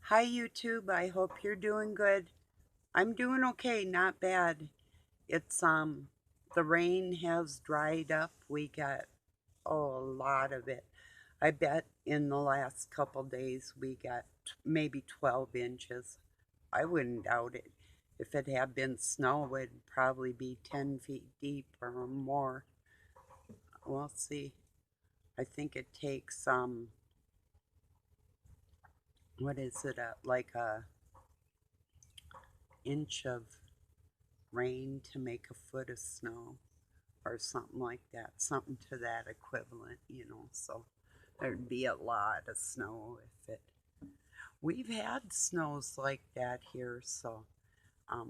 Hi YouTube, I hope you're doing good. I'm doing okay, not bad. It's the rain has dried up. We got a lot of it. I bet in the last couple days we got maybe 12 inches. I wouldn't doubt it. If it had been snow, it'd probably be 10 feet deep or more. We'll see. I think it takes what is it, like a inch of rain to make a foot of snow or something like that, something to that equivalent. So there'd be a lot of snow if it. We've had snows like that here, so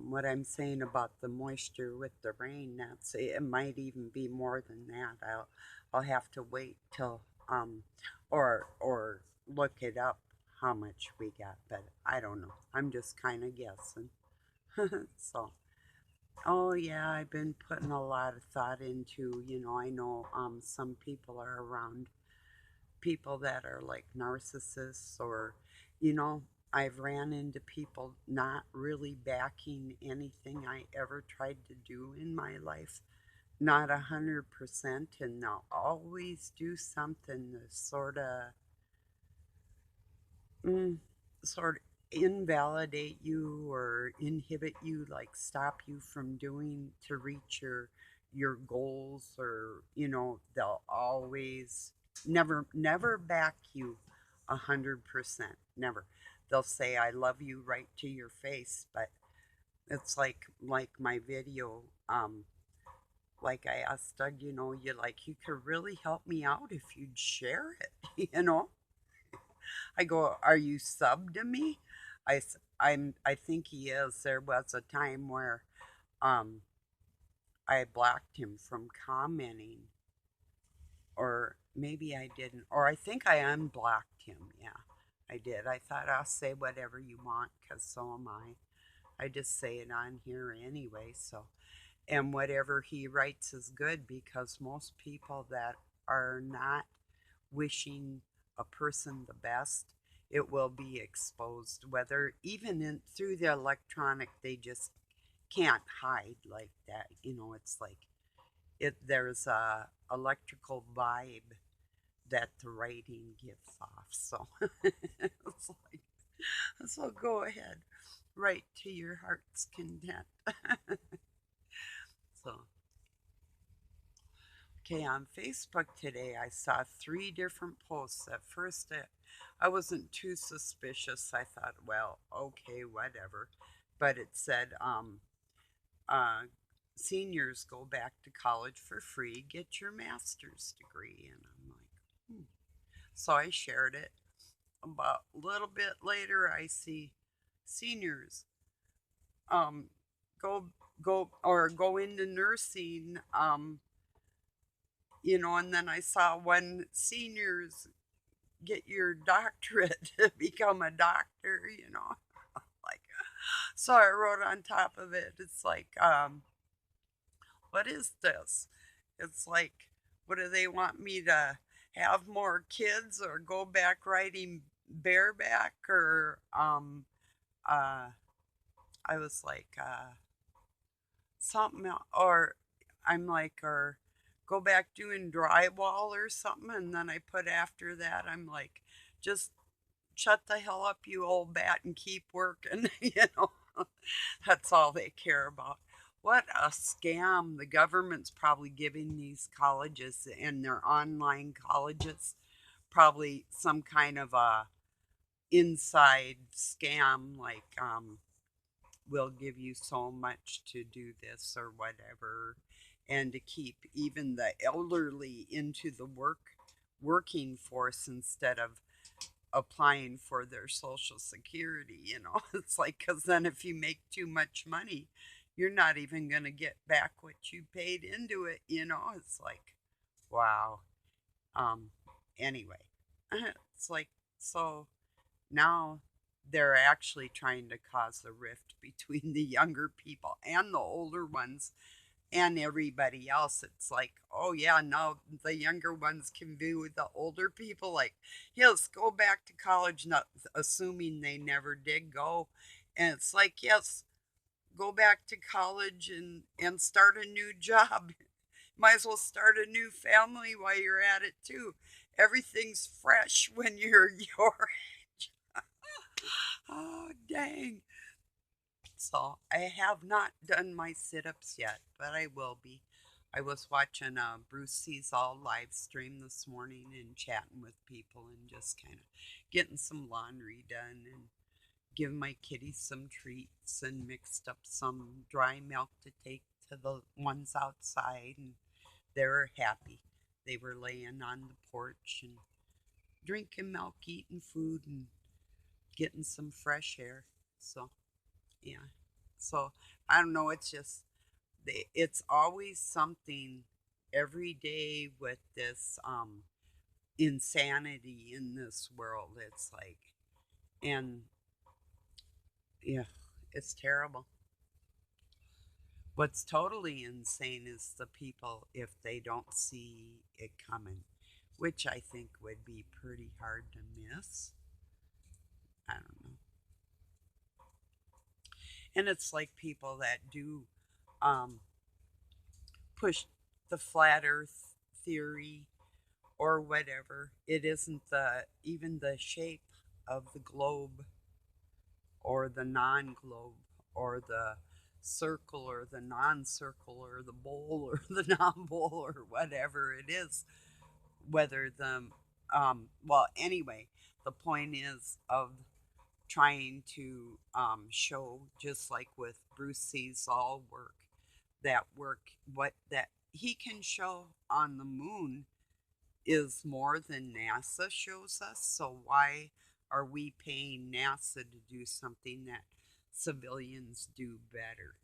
what I'm saying about the moisture with the rain, that's it might even be more than that. I'll have to wait till or look it up how much we got, but I don't know. I'm just kind of guessing. So oh yeah, I've been putting a lot of thought into, I know some people are around people that are like narcissists or, I've ran into people not really backing anything I ever tried to do in my life. Not 100%, and they'll always do something to mm, sort of invalidate you or inhibit you, like stop you from doing to reach your goals, or they'll always never back you 100%. Never. They'll say I love you right to your face, but it's like my video. Like I asked Doug, you could really help me out if you'd share it. I go, "Are you sub to me?" I think he is. There was a time where um, I blocked him from commenting, or maybe I didn't, or I think I unblocked him. Yeah, I did. I thought I'll say whatever you want, because so am I. I just say it on here anyway. So, and whatever he writes is good because most people that are not wishing a person the best, it will be exposed. Whether even through the electronic, they just can't hide like that. It's like there's a electrical vibe that the writing gives off. So it's like, so go ahead, write to your heart's content. So okay, on Facebook today, I saw three different posts. At first, I wasn't too suspicious. I thought, well, okay, whatever. But it said, uh, seniors go back to college for free, get your master's degree. And I'm like, hmm. So I shared it. About a little bit later, I see seniors um, go into nursing. And then I saw when seniors get your doctorate to become a doctor. Like, so I wrote on top of it, it's like, what is this? It's like, what do they want me to have more kids or go back riding bareback uh, I was like, something, or I'm like, or go back doing drywall or something. And then I put after that, I'm like, just shut the hell up, you old bat, and keep working. That's all they care about. What a scam. The government's probably giving these colleges and their online colleges probably some kind of a inside scam, like we'll give you so much to do this or whatever, and to keep even the elderly into the working force instead of applying for their social security. It's like, because then if you make too much money, you're not even going to get back what you paid into it. It's like, wow. um anyway, it's like, so now they're actually trying to cause a rift between the younger people and the older ones, And everybody else, it's like, oh yeah, now the younger ones can be with the older people, like, yes, go back to college, not assuming they never did go. And it's like, yes, go back to college and start a new job. Might as well start a new family while you're at it too. Everything's fresh when you're your age. Oh dang. So I have not done my sit-ups yet, but I will be. I was watching Bruce Sees All live stream this morning and chatting with people and just kind of getting some laundry done and giving my kitties some treats and mixed up some dry milk to take to the ones outside, and they were happy. They were laying on the porch and drinking milk, eating food, and getting some fresh air. So, yeah. So, I don't know. It's just, it's always something every day with this insanity in this world. It's like, and yeah, it's terrible. What's totally insane is the people if they don't see it coming, which I think would be pretty hard to miss. I don't know. And it's like people that do um, push the flat earth theory or whatever. It isn't the even the shape of the globe or the non-globe or the circle or the non-circle or the bowl or the non-bowl or whatever it is. Whether the well, anyway, the point is of trying to show, just like with Bruce C's all work, that work, what that he can show on the moon is more than NASA shows us. So why are we paying NASA to do something that civilians do better?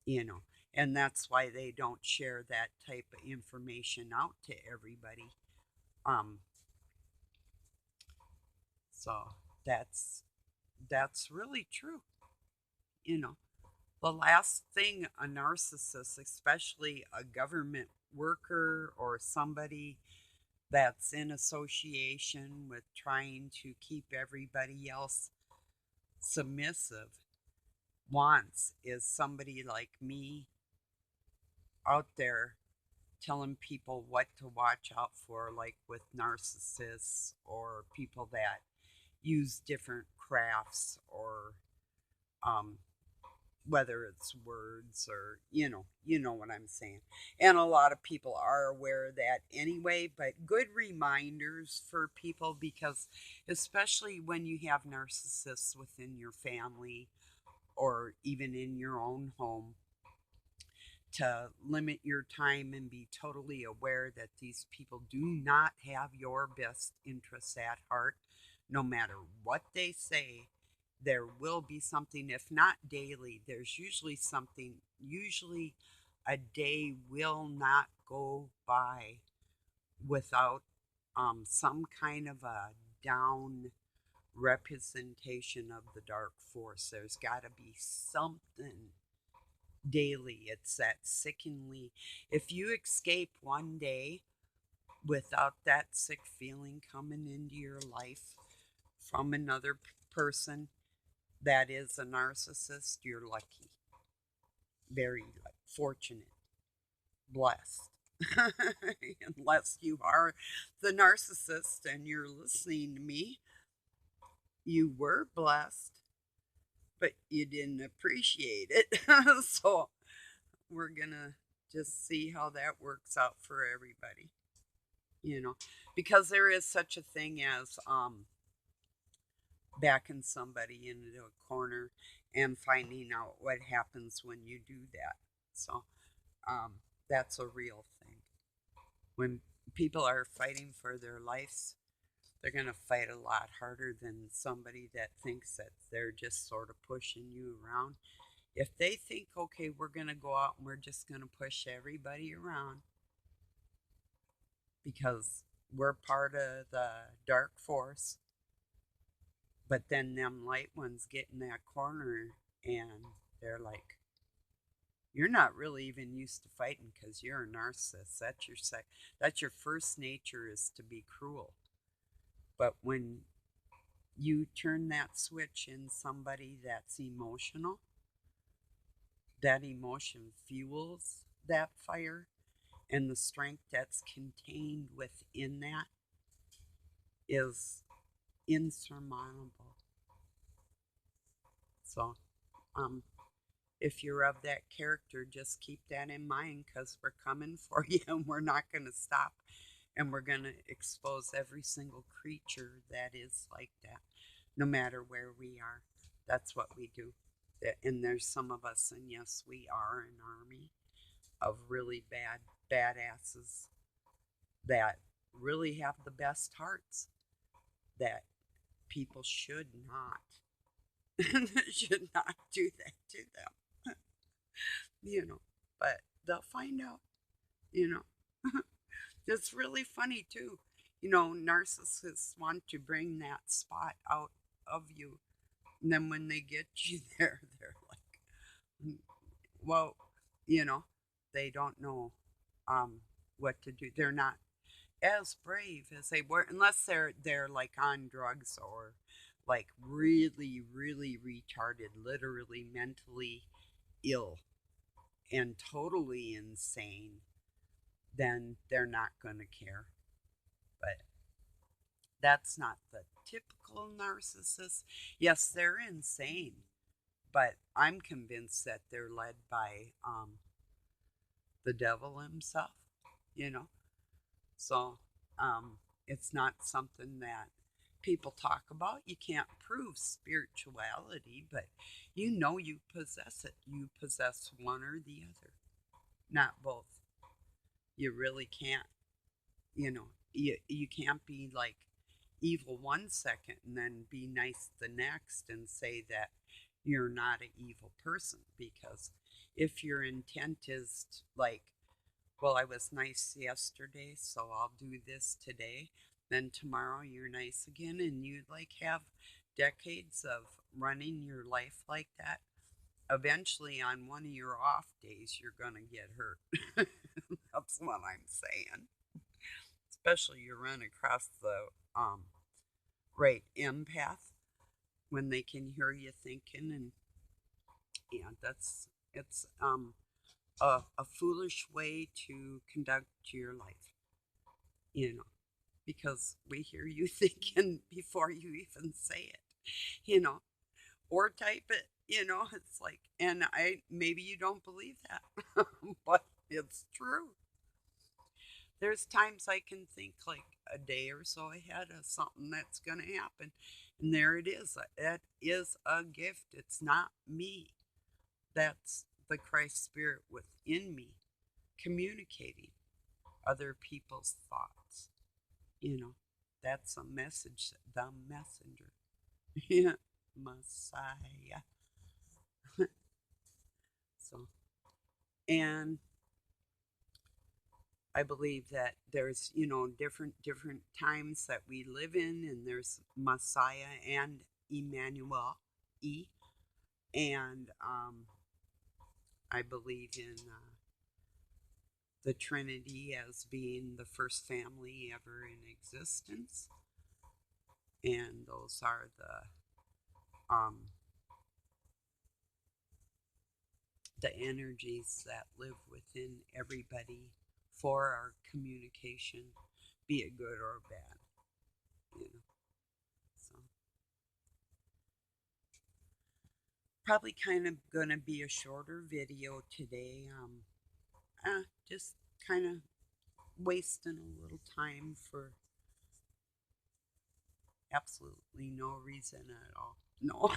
You know, and that's why they don't share that type of information out to everybody. Um, so that's that's really true. You know, the last thing a narcissist, especially a government worker or somebody that's in association with trying to keep everybody else submissive, wants is somebody like me out there telling people what to watch out for, like with narcissists or people that use different crafts or um, whether it's words or you know what I'm saying. And a lot of people are aware of that anyway, but good reminders for people, because especially when you have narcissists within your family or even in your own home, to limit your time and be totally aware that these people do not have your best interests at heart. No matter what they say, there will be something, if not daily, there's usually something, usually a day will not go by without some kind of a down representation of the dark force. There's got to be something daily. It's that sickeningly. If you escape one day without that sick feeling coming into your life from another person that is a narcissist, you're lucky, very fortunate, blessed. Unless you are the narcissist and you're listening to me, you were blessed, but you didn't appreciate it. So we're gonna just see how that works out for everybody, because there is such a thing as backing somebody into a corner and finding out what happens when you do that. So um, that's a real thing. When people are fighting for their lives, they're going to fight a lot harder than somebody that thinks that they're just sort of pushing you around. If they think, okay, we're going to go out and we're just going to push everybody around because we're part of the dark force, but then them light ones get in that corner and they're like, You're not really even used to fighting because you're a narcissist. That's your first nature, is to be cruel. But when you turn that switch in somebody that's emotional, that emotion fuels that fire, and the strength that's contained within that is insurmountable. So, um, if you're of that character, just keep that in mind, because we're coming for you and we're not going to stop. And we're going to expose every single creature that is like that, no matter where we are. That's what we do. And there's some of us, and yes, we are an army of really badasses that really have the best hearts, that people should not should not do that to them. you know but they'll find out. you know it's really funny too. Narcissists want to bring that spot out of you, and then when they get you there, they're like, well, you know they don't know what to do. They're not as brave as they were, unless they're like on drugs, or like really really retarded, literally mentally ill and totally insane. Then they're not going to care. But that's not the typical narcissist. Yes, they're insane, but I'm convinced that they're led by the devil himself, you know? So it's not something that people talk about. You can't prove spirituality, but you possess it. You possess one or the other, not both. You really can't. You can't be like evil one second and then be nice the next and say that you're not an evil person, because if your intent is like, well, I was nice yesterday, so I'll do this today, then tomorrow you're nice again, and you like have decades of running your life like that, eventually on one of your off days you're going to get hurt. That's what I'm saying. Especially you run across the right empath, when they can hear you thinking. And yeah, it's a foolish way to conduct your life, you know, because we hear you thinking before you even say it, you know, or type it, it's like, and maybe you don't believe that, but it's true. There's times I can think like a day or so ahead of something that's going to happen. And there it is. It is a gift. It's not me. That's the Christ Spirit within me communicating other people's thoughts. You know, that's a message, the messenger. Yeah, Messiah. So, and I believe that there's, different times that we live in, and there's Messiah and Emmanuel, E, and I believe in the Trinity as being the first family ever in existence, and those are the energies that live within everybody for our communication, be it good or bad, you know. So probably kind of gonna be a shorter video today. Just kind of wasting a little time for absolutely no reason at all. No,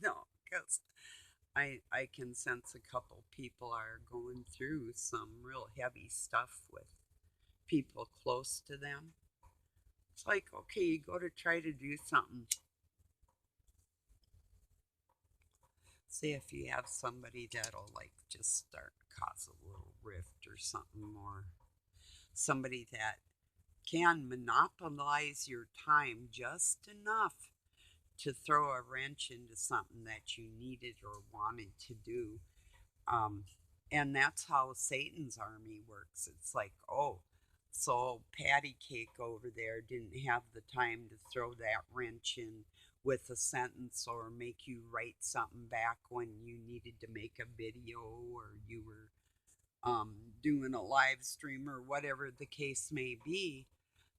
no, because I can sense a couple people are going through some real heavy stuff with people close to them. It's like, okay, you go to try to do something. Say if you have somebody that'll like just start cause a little rift or something, or somebody that can monopolize your time just enough to throw a wrench into something that you needed or wanted to do. Um, And that's how Satan's army works. It's like, oh, so Patty Cake over there didn't have the time to throw that wrench in with a sentence or make you write something back when you needed to make a video or you were doing a live stream or whatever the case may be,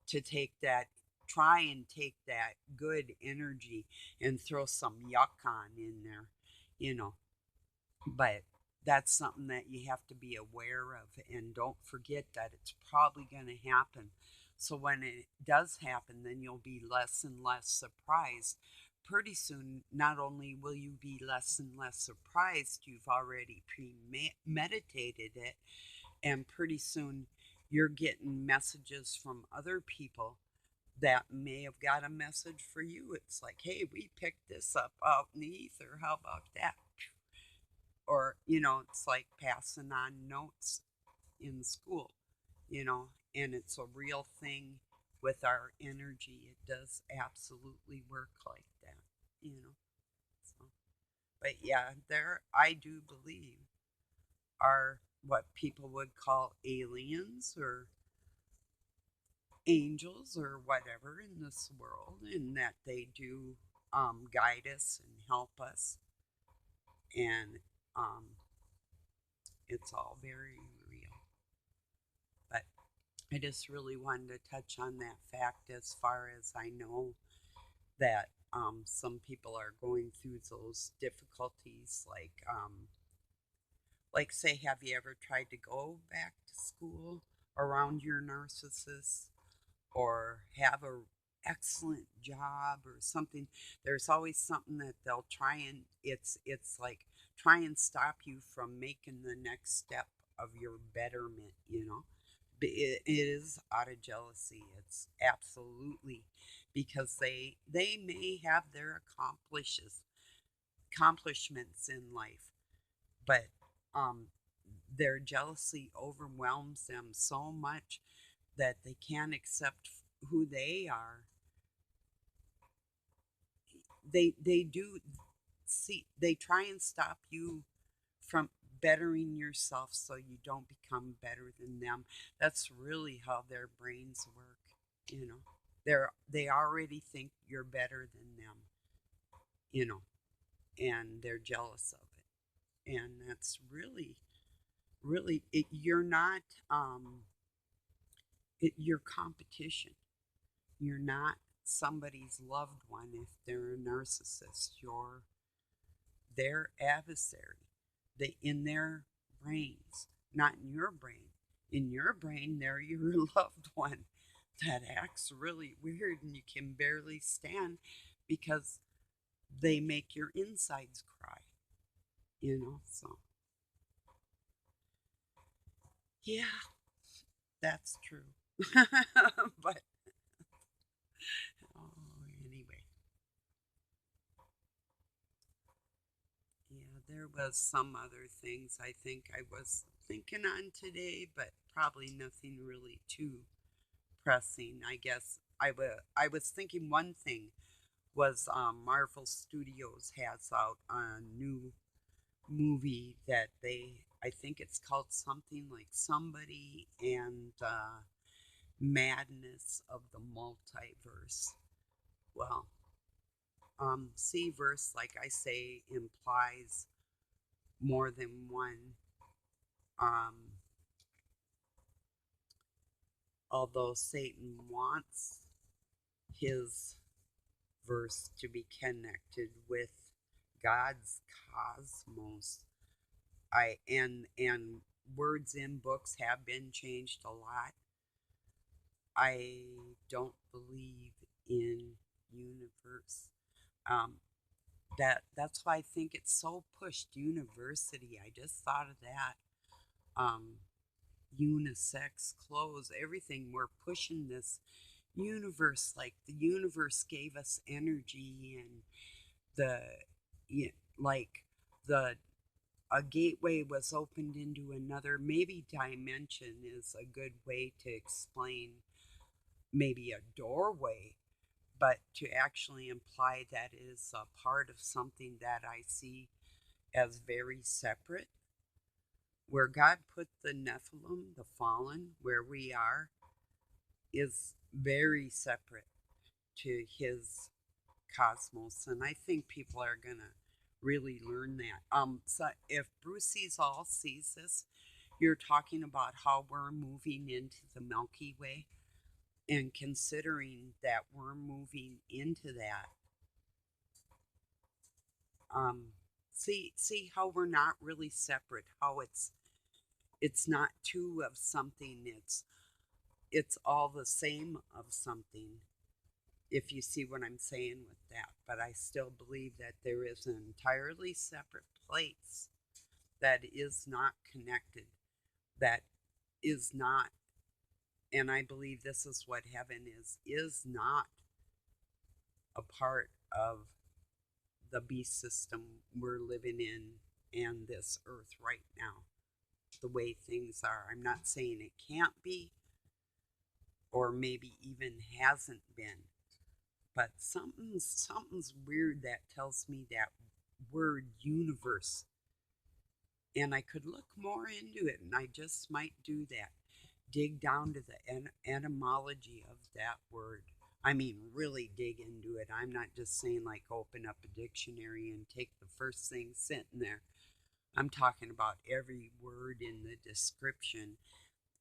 to take that, try and take that good energy and throw some yuck on in there, you know. But that's something that you have to be aware of, and don't forget that it's probably going to happen. So when it does happen, then you'll be less and less surprised. Pretty soon, not only will you be less and less surprised, you've already premeditated it, and pretty soon you're getting messages from other people that may have got a message for you. It's like, hey, we picked this up out in the ether. How about that? Or, it's like passing on notes in school, and it's a real thing with our energy. It does absolutely work like that, you know. So, but yeah, there, I do believe, are what people would call aliens or angels or whatever in this world, and that they do guide us and help us. And it's all very real. But I just really wanted to touch on that fact, as far as I know, that some people are going through those difficulties. Like, say, have you ever tried to go back to school around your narcissist, or have a excellent job or something? There's always something that they'll try, and it's like try and stop you from making the next step of your betterment, it is out of jealousy. It's absolutely because they may have their accomplishments in life, but um their jealousy overwhelms them so much that they can't accept who they are. They do see, they try and stop you from bettering yourself so you don't become better than them. That's really how their brains work, you know. They already think you're better than them, you know, and they're jealous of it. And that's really you're not your competition. You're not somebody's loved one if they're a narcissist. You're their adversary. They, in their brains, not in your brain. In your brain, they're your loved one that acts really weird and you can barely stand because they make your insides cry, So, yeah, that's true. But, oh, anyway, yeah, there was some other things I think I was thinking on today, but probably nothing really too pressing. I guess I was thinking one thing was Marvel Studios has out a new movie that I think it's called something like Somebody and Madness of the Multiverse. Well, C verse, like I say, implies more than one. Um, Although Satan wants his verse to be connected with God's cosmos. And words in books have been changed a lot. I don't believe in universe. Um, that's why I think it's so pushed. University. I just thought of that. Um, Unisex clothes, everything. We're pushing this universe, like the universe gave us energy, and the yeah, like the a gateway was opened into another. Maybe dimension is a good way to explain maybe a doorway, but to actually imply that it is a part of something that I see as very separate. Where God put the Nephilim, the fallen, where we are, is very separate to his cosmos. And I think people are going to really learn that. So if Bruce sees all sees this, you're talking about how we're moving into the Milky Way, and considering that we're moving into that, um, see how we're not really separate, how it's not two of something, it's all the same of something, if you see what I'm saying with that. But I still believe that there is an entirely separate place that is not connected, that is not, and I believe this is what heaven is not a part of the beast system we're living in and this earth right now, the way things are. I'm not saying it can't be, or maybe even hasn't been, but something's weird that tells me that word universe. And I could look more into it, and I just might do that. Dig down to the etymology of that word. I mean, really dig into it. I'm not just saying like open up a dictionary and take the first thing sitting there. I'm talking about every word in the description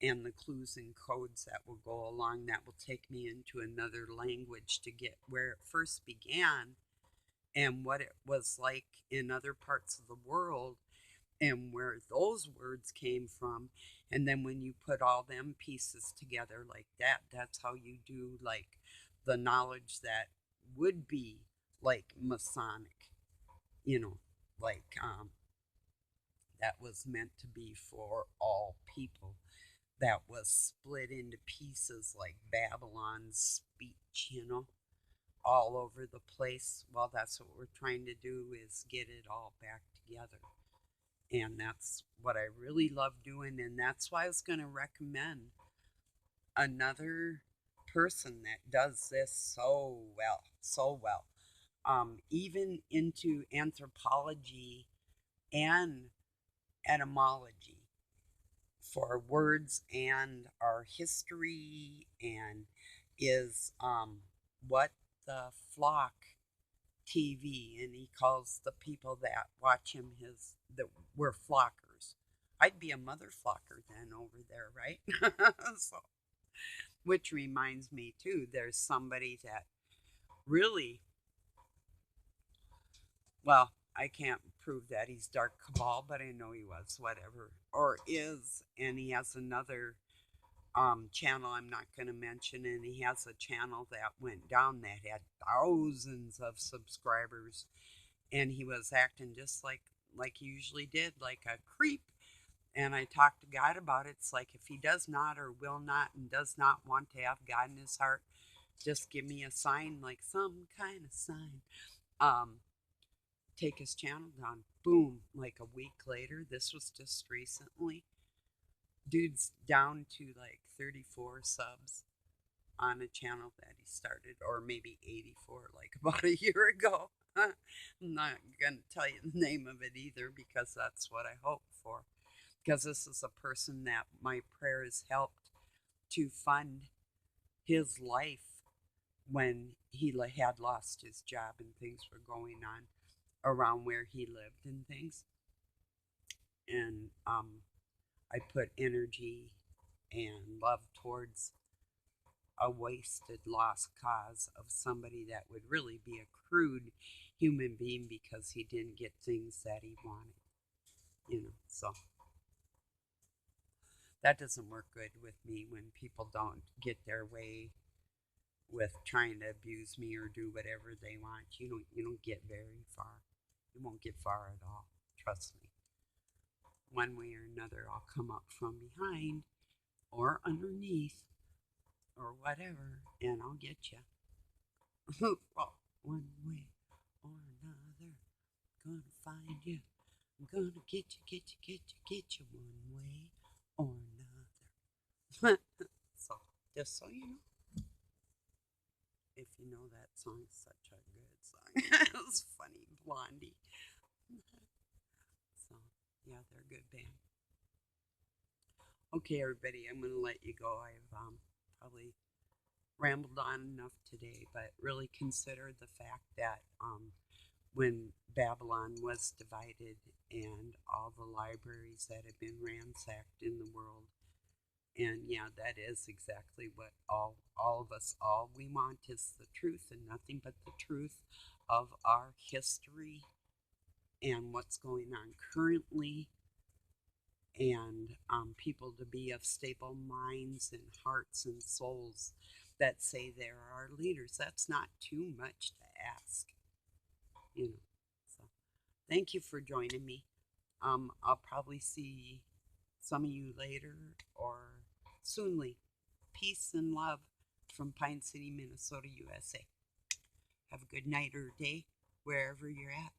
and the clues and codes that will go along, that will take me into another language to get where it first began and what it was like in other parts of the world and where those words came from. And then when you put all them pieces together like that, that's how you do like the knowledge that would be like Masonic, you know, like that was meant to be for all people, that was split into pieces like Babylon's speech, all over the place. Well, that's what we're trying to do, is get it all back together. And that's what I really love doing. And that's why I was going to recommend another person that does this so well, so well. Even into anthropology and etymology for words and our history, and is what the flock TV, and he calls the people that watch him that we're flockers. I'd be a mother flocker then over there, right? So, which reminds me too, there's somebody that really, well, I can't prove that he's dark cabal, but I know he was, whatever, or is, and he has another channel I'm not going to mention, and he has a channel that went down that had thousands of subscribers, and he was acting just like he usually did, like a creep. And I talked to God about it. It's like, if he does not or will not and does not want to have God in his heart, just give me a sign, like some kind of sign. Take his channel down. Boom, like a week later, this was just recently, dude's down to like 34 subs on a channel that he started, or maybe 84, like about a year ago. I'm not going to tell you the name of it either, because that's what I hope for. Because this is a person that my prayers helped to fund his life when he had lost his job and things were going on around where he lived and things. And I put energy and love towards a wasted, lost cause of somebody that would really be a crude human being because he didn't get things that he wanted, So that doesn't work good with me when people don't get their way with trying to abuse me or do whatever they want. You don't get very far. You won't get far at all. Trust me. One way or another, I'll come up from behind or underneath or whatever, and I'll get you. Well, one way or another, gonna find you. I'm gonna get you one way or another. So, just so you know, if you know that song, is such a good song. It was funny, Blondie. So, yeah, they're a good band. Okay, everybody, I'm going to let you go. I've probably rambled on enough today, but really consider the fact that when Babylon was divided and all the libraries that have been ransacked in the world, and yeah, that is exactly what all of us, all we want is the truth and nothing but the truth of our history and what's going on currently, and people to be of stable minds and hearts and souls that say they're our leaders. That's not too much to ask, you know. So thank you for joining me. I'll probably see some of you later or soonly. Peace and love from Pine City, Minnesota, USA. Have a good night or day wherever you're at.